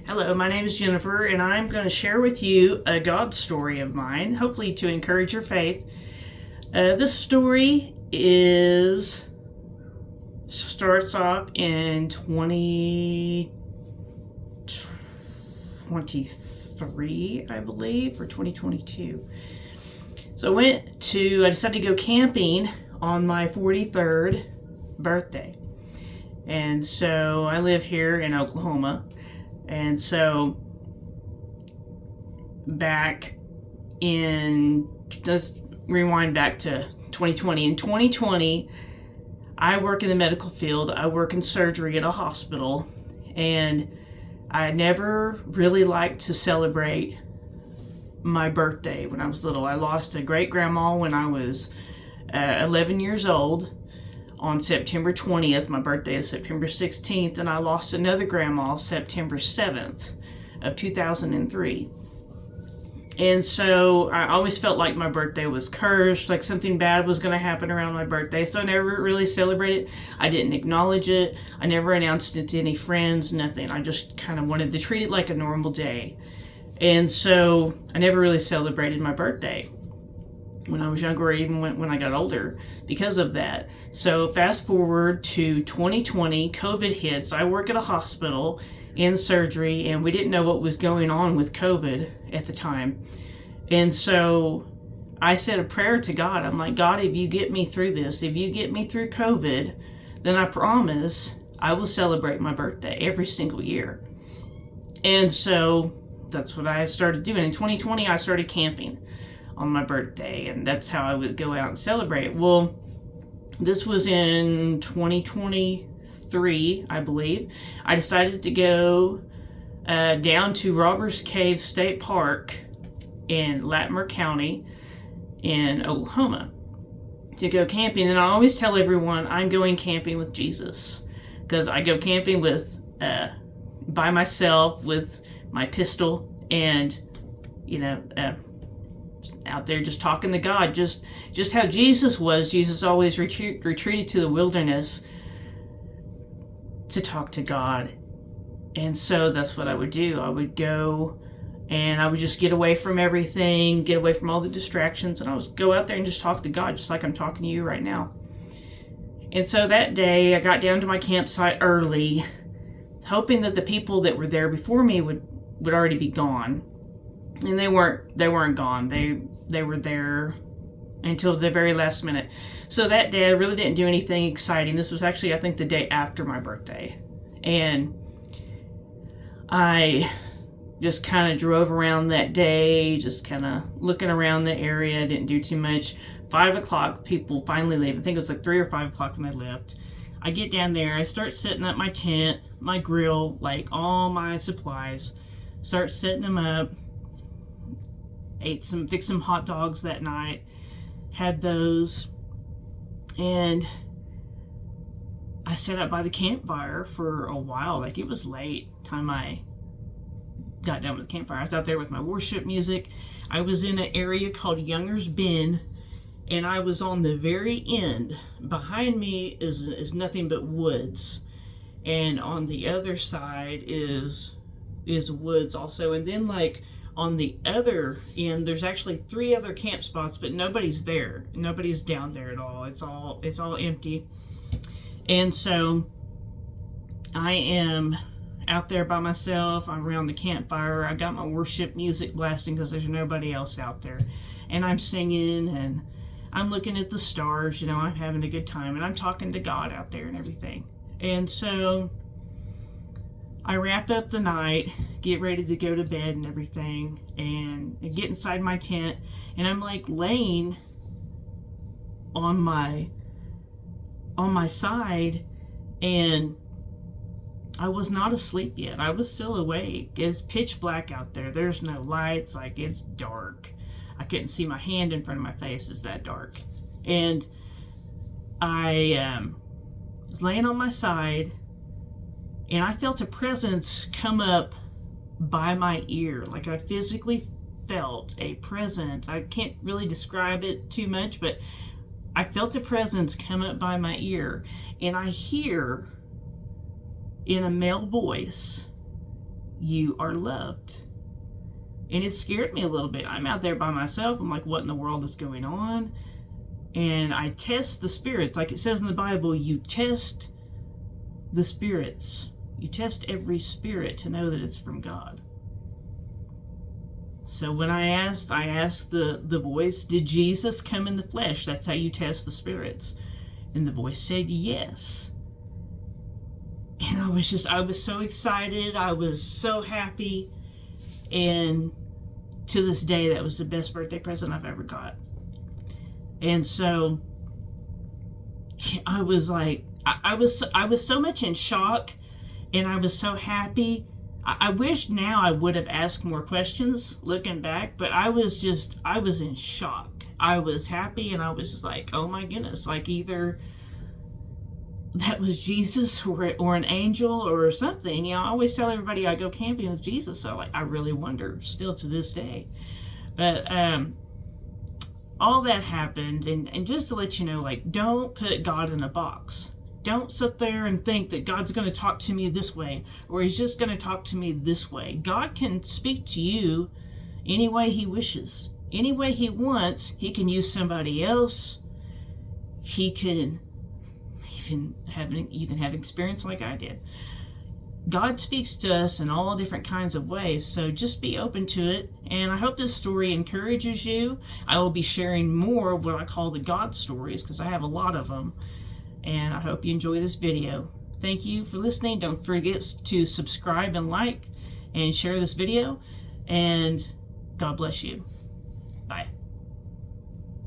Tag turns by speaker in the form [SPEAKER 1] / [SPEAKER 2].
[SPEAKER 1] Hello, my name is Jennifer, and I'm going to share with you a God story of mine, hopefully to encourage your faith. This story starts off in 2023, I believe, or 2022. So I decided to go camping on my 43rd birthday. And so I live here in Oklahoma. And so let's rewind back to 2020. In 2020, I work in the medical field. I work in surgery at a hospital, and I never really liked to celebrate my birthday when I was little. I lost a great grandma when I was 11 years old on September 20th. My birthday is September 16th, and I lost another grandma September 7th of 2003. And so I always felt like my birthday was cursed, like something bad was going to happen around my birthday. So I never really celebrated. I didn't acknowledge it. I never announced it to any friends, nothing. I just kind of wanted to treat it like a normal day. And so I never really celebrated my birthday when I was younger, or even when I got older, because of that. So fast forward to 2020, COVID hits. I work at a hospital in surgery, and we didn't know what was going on with COVID at the time. And so I said a prayer to God. I'm like, God, if you get me through this, if you get me through COVID, then I promise I will celebrate my birthday every single year. And so that's what I started doing. In 2020, I started camping on my birthday, and that's how I would go out and celebrate. Well, this was in 2023, I believe. I decided to go down to Robbers Cave State Park in Latimer County in Oklahoma to go camping. And I always tell everyone I'm going camping with Jesus, because I go camping by myself with my pistol, and out there just talking to God, just how Jesus was. Jesus always retreated to the wilderness to talk to God. And so that's what I would do. I would go and I would just get away from everything, get away from all the distractions, and I would go out there and just talk to God, just like I'm talking to you right now. And so that day I got down to my campsite early, hoping that the people that were there before me would already be gone. And they weren't gone. They were there until the very last minute. So that day I really didn't do anything exciting. This was actually, I think, the day after my birthday. And I just kind of drove around that day, just kind of looking around the area, didn't do too much. 5 o'clock, people finally leave. I think it was like 3 or 5 o'clock when they left. I get down there, I start setting up my tent, my grill, like all my supplies. Start setting them up. Fixed some hot dogs that night, had those, and I sat up by the campfire for a while. Like, it was late time I got done with the campfire. I was out there with my worship music. I was in an area called Younger's Bend, and I was on the very end. Behind me is nothing but woods, and on the other side is woods also. And then, like, on the other end, there's actually 3 other camp spots, but nobody's there. Nobody's down there at all. It's all empty. And so I am out there by myself. I'm around the campfire. I got my worship music blasting because there's nobody else out there. And I'm singing, and I'm looking at the stars. I'm having a good time, and I'm talking to God out there and everything. And so I wrap up the night, get ready to go to bed and everything, and get inside my tent, and I'm like laying on my side, and I was not asleep yet. I was still awake. It's pitch black out there. There's no lights. Like, it's dark. I couldn't see my hand in front of my face. It's that dark. And I was laying on my side, and I felt a presence come up by my ear. Like, I physically felt a presence. I can't really describe it too much, but I felt a presence come up by my ear. And I hear in a male voice, you are loved. And it scared me a little bit. I'm out there by myself. I'm like, what in the world is going on? And I test the spirits. Like it says in the Bible, you test the spirits. You test every spirit to know that it's from God. So when I asked the voice, did Jesus come in the flesh? That's how you test the spirits. And the voice said yes. And I was so excited. I was so happy. And to this day, that was the best birthday present I've ever got. And so I was like, I was so much in shock, and I was so happy. I wish now I would have asked more questions looking back, but I was in shock. I was happy, and I was just like, oh my goodness, like either that was Jesus or an angel or something. You know, I always tell everybody I go camping with Jesus, so like I really wonder still to this day. But all that happened, and just to let you know, like, don't put God in a box. Don't sit there and think that God's going to talk to me this way, or he's just going to talk to me this way. God can speak to you any way he wishes, any way he wants. He can use somebody else. He can even you can have experience like I did. God speaks to us in all different kinds of ways, so just be open to it. And I hope this story encourages you. I will be sharing more of what I call the God stories, because I have a lot of them. And I hope you enjoy this video. Thank you for listening. Don't forget to subscribe and like and share this video. And God bless you. Bye.